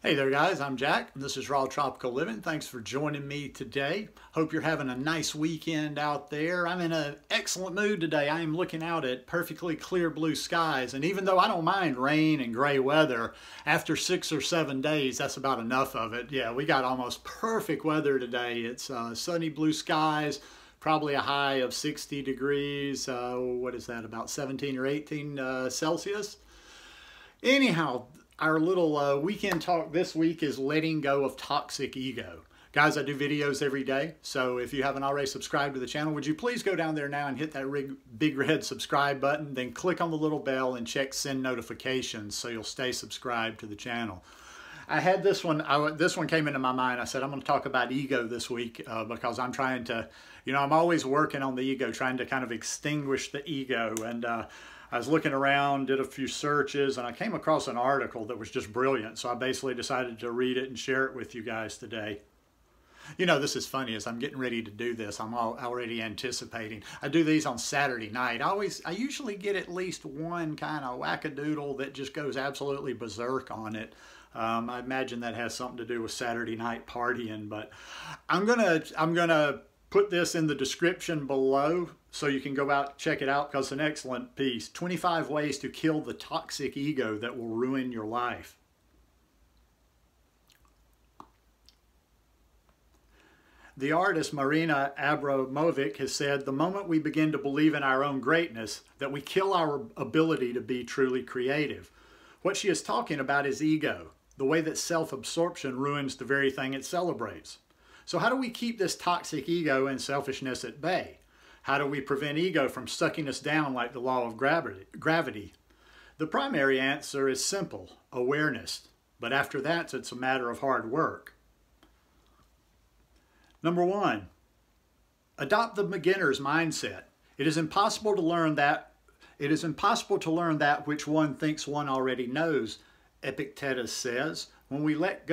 Hey there guys, I'm Jack and this is Raw Tropical Living. Thanks for joining me today. Hope you're having a nice weekend out there. I'm in an excellent mood today. I am looking out at perfectly clear blue skies, and even though I don't mind rain and gray weather, after 6 or 7 days that's about enough of it. Yeah, we got almost perfect weather today. It's sunny blue skies, probably a high of 60 degrees. What is that, about 17 or 18 Celsius? Anyhow, our little weekend talk this week is letting go of toxic ego. Guys, I do videos every day, so if you haven't already subscribed to the channel, would you please go down there now and hit that big red subscribe button, then click on the little bell and check send notifications so you'll stay subscribed to the channel. I had this one came into my mind. I said I'm going to talk about ego this week because I'm trying to, I'm always working on the ego, trying to kind of extinguish the ego. And I was looking around, did a few searches, and I came across an article that was just brilliant. So I basically decided to read it and share it with you guys today. This is funny. As I'm getting ready to do this, I'm already anticipating. I do these on Saturday night. I usually get at least one kind of wackadoodle that just goes absolutely berserk on it. I imagine that has something to do with Saturday night partying, but I'm gonna put this in the description below so you can go out and check it out because it's an excellent piece. 25 ways to kill the toxic ego that will ruin your life. The artist Marina Abramovic has said, the moment we begin to believe in our own greatness, that we kill our ability to be truly creative. What she is talking about is ego, the way that self-absorption ruins the very thing it celebrates. So how do we keep this toxic ego and selfishness at bay? How do we prevent ego from sucking us down like the law of gravity? The primary answer is simple, awareness. But after that, it's a matter of hard work. Number 1, adopt the beginner's mindset. It is impossible to learn that which one thinks one already knows, Epictetus says. When we let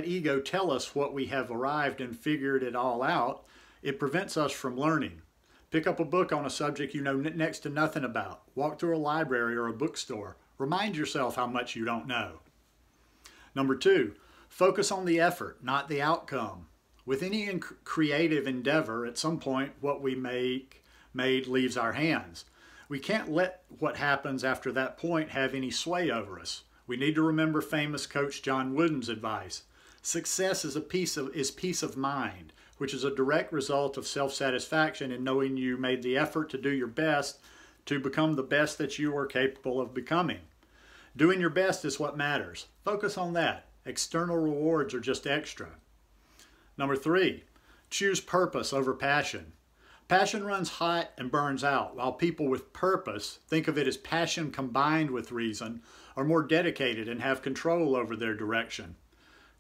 ego tell us what we have arrived and figured it all out, it prevents us from learning. Pick up a book on a subject you know next to nothing about. Walk through a library or a bookstore. Remind yourself how much you don't know. Number 2, focus on the effort, not the outcome. With any creative endeavor, at some point what we made leaves our hands. We can't let what happens after that point have any sway over us. We need to remember famous coach John Wooden's advice. Success is peace of mind, which is a direct result of self-satisfaction in knowing you made the effort to do your best to become the best that you are capable of becoming. Doing your best is what matters. Focus on that. External rewards are just extra. Number 3, choose purpose over passion. Passion runs hot and burns out, while people with purpose, think of it as passion combined with reason, are more dedicated and have control over their direction.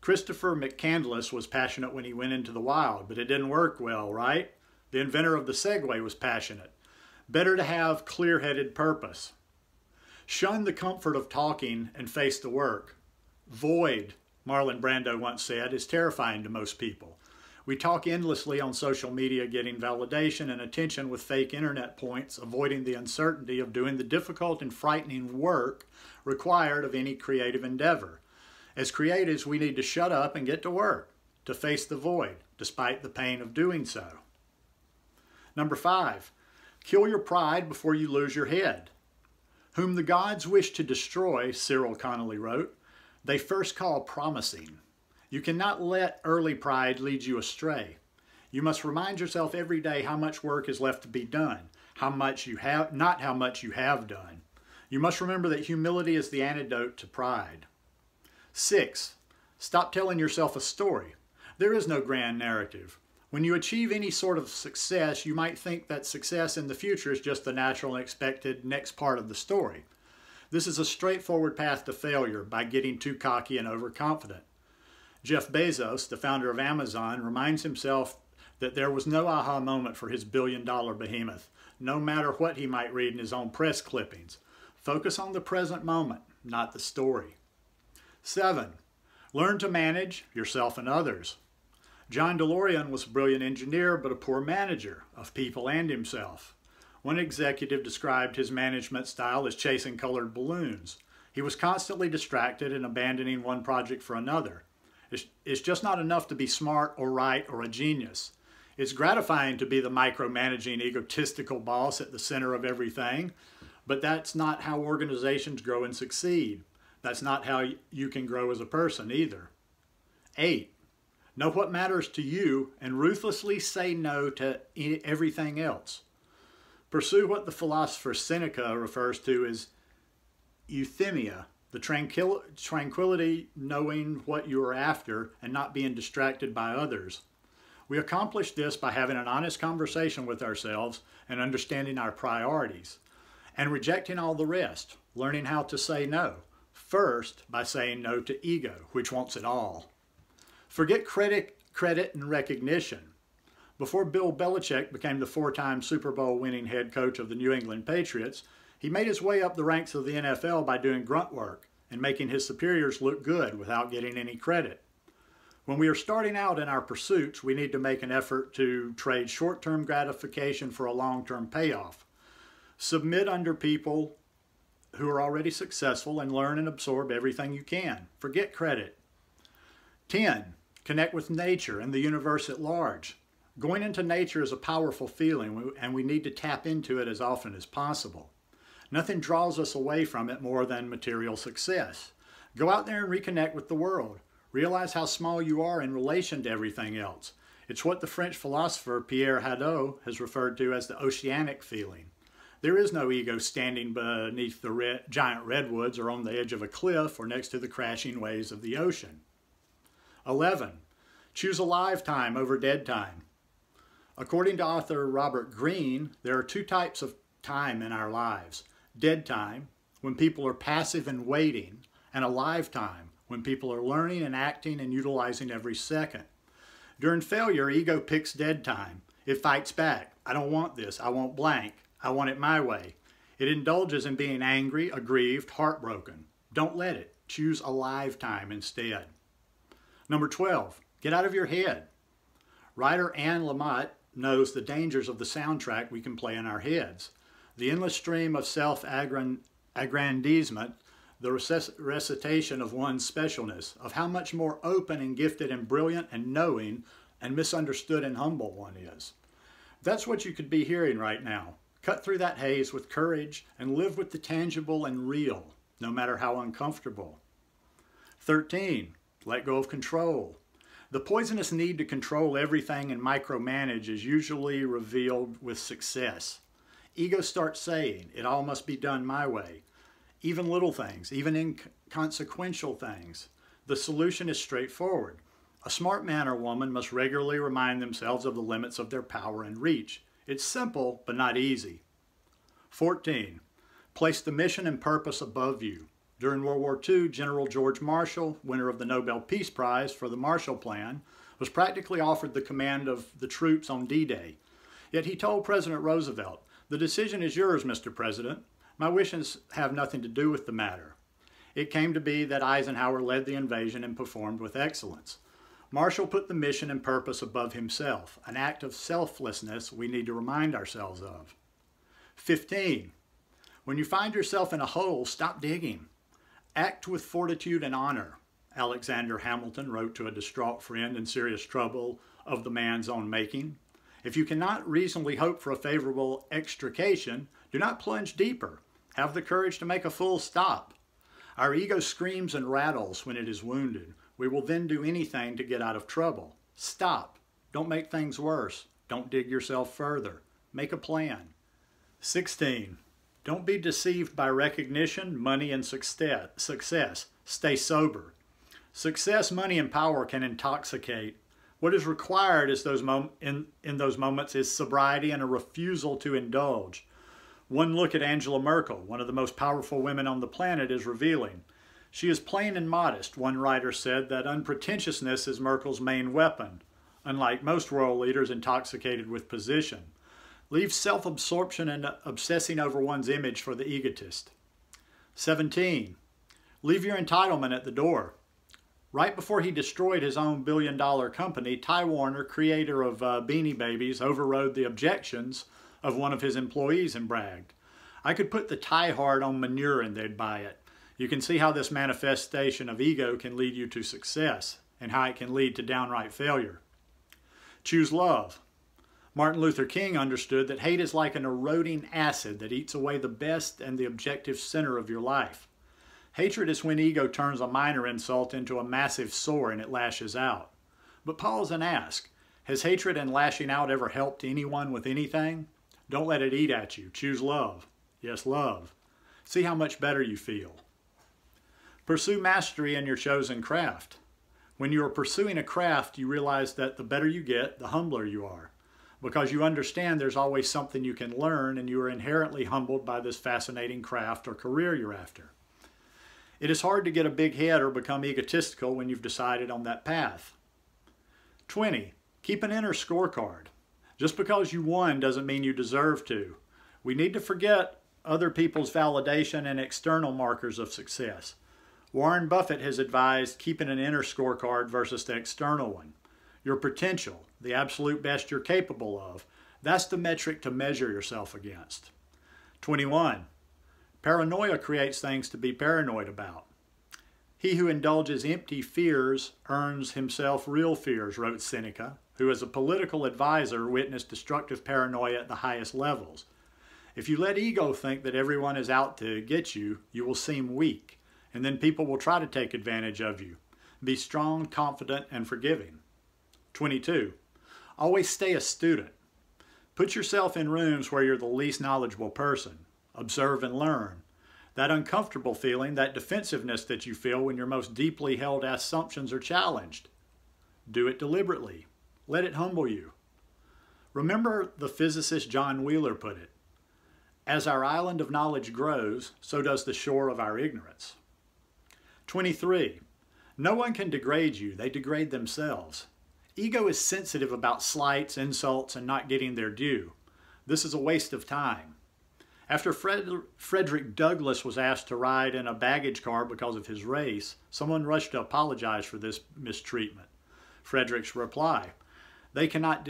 Christopher McCandless was passionate when he went into the wild, but it didn't work well, right? The inventor of the Segway was passionate. Better to have clear-headed purpose. Shun the comfort of talking and face the work. Void, Marlon Brando once said, is terrifying to most people. We talk endlessly on social media, getting validation and attention with fake internet points, avoiding the uncertainty of doing the difficult and frightening work required of any creative endeavor. As creatives, we need to shut up and get to work, to face the void, despite the pain of doing so. Number 5, kill your pride before you lose your head. Whom the gods wish to destroy, Cyril Connolly wrote, they first call promising. You cannot let early pride lead you astray. You must remind yourself every day how much work is left to be done, not how much you have done. You must remember that humility is the antidote to pride. 6, stop telling yourself a story. There is no grand narrative. When you achieve any sort of success, you might think that success in the future is just the natural and expected next part of the story. This is a straightforward path to failure by getting too cocky and overconfident. Jeff Bezos, the founder of Amazon, reminds himself that there was no aha moment for his billion-dollar behemoth, no matter what he might read in his own press clippings. Focus on the present moment, not the story. 7, learn to manage yourself and others. John DeLorean was a brilliant engineer, but a poor manager of people and himself. One executive described his management style as chasing colored balloons. He was constantly distracted and abandoning one project for another. It's just not enough to be smart or right or a genius. It's gratifying to be the micromanaging, egotistical boss at the center of everything, but that's not how organizations grow and succeed. That's not how you can grow as a person either. 8. Know what matters to you and ruthlessly say no to everything else. Pursue what the philosopher Seneca refers to as euthymia, the tranquility knowing what you are after and not being distracted by others. We accomplish this by having an honest conversation with ourselves and understanding our priorities, and rejecting all the rest, learning how to say no. First, by saying no to ego, which wants it all. Forget credit and recognition. Before Bill Belichick became the 4-time Super Bowl winning head coach of the New England Patriots, he made his way up the ranks of the NFL by doing grunt work and making his superiors look good without getting any credit. When we are starting out in our pursuits, we need to make an effort to trade short-term gratification for a long-term payoff. Submit under people who are already successful and learn and absorb everything you can. Forget credit. 10. Connect with nature and the universe at large. Going into nature is a powerful feeling, and we need to tap into it as often as possible. Nothing draws us away from it more than material success. Go out there and reconnect with the world. Realize how small you are in relation to everything else. It's what the French philosopher Pierre Hadot has referred to as the oceanic feeling. There is no ego standing beneath the giant redwoods or on the edge of a cliff or next to the crashing waves of the ocean. 11. Choose alive time over dead time. According to author Robert Greene, there are 2 types of time in our lives. Dead time, when people are passive and waiting, and alive time, when people are learning and acting and utilizing every second. During failure, ego picks dead time. It fights back. I don't want this. I want blank. I want it my way. It indulges in being angry, aggrieved, heartbroken. Don't let it. Choose alive time instead. Number 12, get out of your head. Writer Anne Lamott knows the dangers of the soundtrack we can play in our heads. The endless stream of self-aggrandizement, the recitation of one's specialness, of how much more open and gifted and brilliant and knowing and misunderstood and humble one is. That's what you could be hearing right now. Cut through that haze with courage and live with the tangible and real, no matter how uncomfortable. 13, let go of control. The poisonous need to control everything and micromanage is usually revealed with success. Ego starts saying, it all must be done my way. Even little things, even inconsequential things. The solution is straightforward. A smart man or woman must regularly remind themselves of the limits of their power and reach. It's simple, but not easy. 14. Place the mission and purpose above you. During World War II, General George Marshall, winner of the Nobel Peace Prize for the Marshall Plan, was practically offered the command of the troops on D-Day. Yet he told President Roosevelt, "The decision is yours, Mr. President. My wishes have nothing to do with the matter." It came to be that Eisenhower led the invasion and performed with excellence. Marshall put the mission and purpose above himself, an act of selflessness we need to remind ourselves of. 15. When you find yourself in a hole, stop digging. Act with fortitude and honor. Alexander Hamilton wrote to a distraught friend in serious trouble of the man's own making. If you cannot reasonably hope for a favorable extrication, do not plunge deeper. Have the courage to make a full stop. Our ego screams and rattles when it is wounded. We will then do anything to get out of trouble. Stop. Don't make things worse. Don't dig yourself further. Make a plan. 16. Don't be deceived by recognition, money, and success. Stay sober. Success, money, and power can intoxicate. What is required is in those moments is sobriety and a refusal to indulge. One look at Angela Merkel, one of the most powerful women on the planet, is revealing. She is plain and modest. One writer said that unpretentiousness is Merkel's main weapon, unlike most world leaders intoxicated with position. Leave self-absorption and obsessing over one's image for the egotist. 17. Leave your entitlement at the door. Right before he destroyed his own billion-dollar company, Ty Warner, creator of Beanie Babies, overrode the objections of one of his employees and bragged, "I could put the tie hard on manure and they'd buy it. You can see how this manifestation of ego can lead you to success and how it can lead to downright failure. Choose love. Martin Luther King understood that hate is like an eroding acid that eats away the best and the objective center of your life. Hatred is when ego turns a minor insult into a massive sore and it lashes out. But pause and ask, has hatred and lashing out ever helped anyone with anything? Don't let it eat at you. Choose love. Yes, love. See how much better you feel. Pursue mastery in your chosen craft. When you are pursuing a craft, you realize that the better you get, the humbler you are, because you understand there's always something you can learn and you are inherently humbled by this fascinating craft or career you're after. It is hard to get a big head or become egotistical when you've decided on that path. 20. Keep an inner scorecard. Just because you won doesn't mean you deserve to. We need to forget other people's validation and external markers of success. Warren Buffett has advised keeping an inner scorecard versus the external one. Your potential, the absolute best you're capable of, that's the metric to measure yourself against. 21. Paranoia creates things to be paranoid about. He who indulges empty fears earns himself real fears, wrote Seneca, who as a political advisor witnessed destructive paranoia at the highest levels. If you let ego think that everyone is out to get you, you will seem weak, and then people will try to take advantage of you. Be strong, confident, and forgiving. 22. Always stay a student. Put yourself in rooms where you're the least knowledgeable person. Observe and learn. That uncomfortable feeling, that defensiveness that you feel when your most deeply held assumptions are challenged. Do it deliberately. Let it humble you. Remember the physicist John Wheeler put it, as our island of knowledge grows, so does the shore of our ignorance. 23. No one can degrade you, they degrade themselves. Ego is sensitive about slights, insults, and not getting their due. This is a waste of time. After Frederick Douglass was asked to ride in a baggage car because of his race, someone rushed to apologize for this mistreatment. Frederick's reply, "They cannot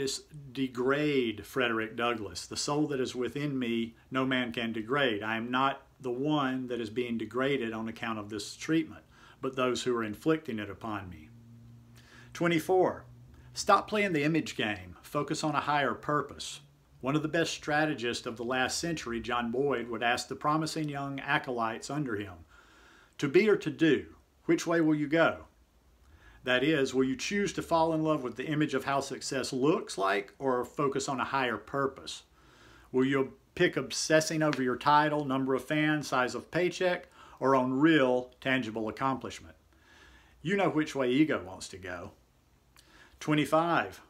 degrade Frederick Douglass. The soul that is within me, no man can degrade. I am not the one that is being degraded on account of this treatment, but those who are inflicting it upon me." 24. Stop playing the image game. Focus on a higher purpose. One of the best strategists of the last century, John Boyd, would ask the promising young acolytes under him, to be or to do, which way will you go? That is, will you choose to fall in love with the image of how success looks like or focus on a higher purpose? Will you pick obsessing over your title, number of fans, size of paycheck, or on real, tangible accomplishment? You know which way ego wants to go. 25.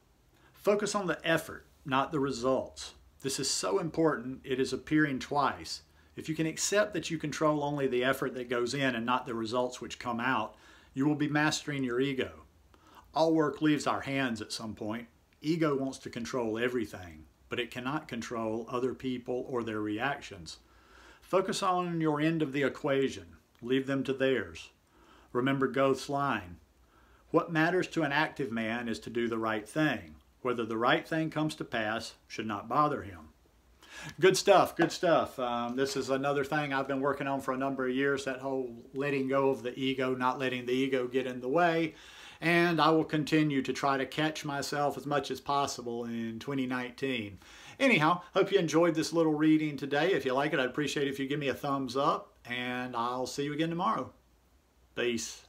Focus on the effort, not the results. This is so important, it is appearing twice. If you can accept that you control only the effort that goes in and not the results which come out, you will be mastering your ego. All work leaves our hands at some point. Ego wants to control everything, but it cannot control other people or their reactions. Focus on your end of the equation. Leave them to theirs. Remember Goethe's line, "What matters to an active man is to do the right thing. Whether the right thing comes to pass should not bother him." Good stuff, good stuff. This is another thing I've been working on for a number of years, that whole letting go of the ego, not letting the ego get in the way. And I will continue to try to catch myself as much as possible in 2019. Anyhow, hope you enjoyed this little reading today. If you like it, I'd appreciate it if you give me a thumbs up, and I'll see you again tomorrow. Peace.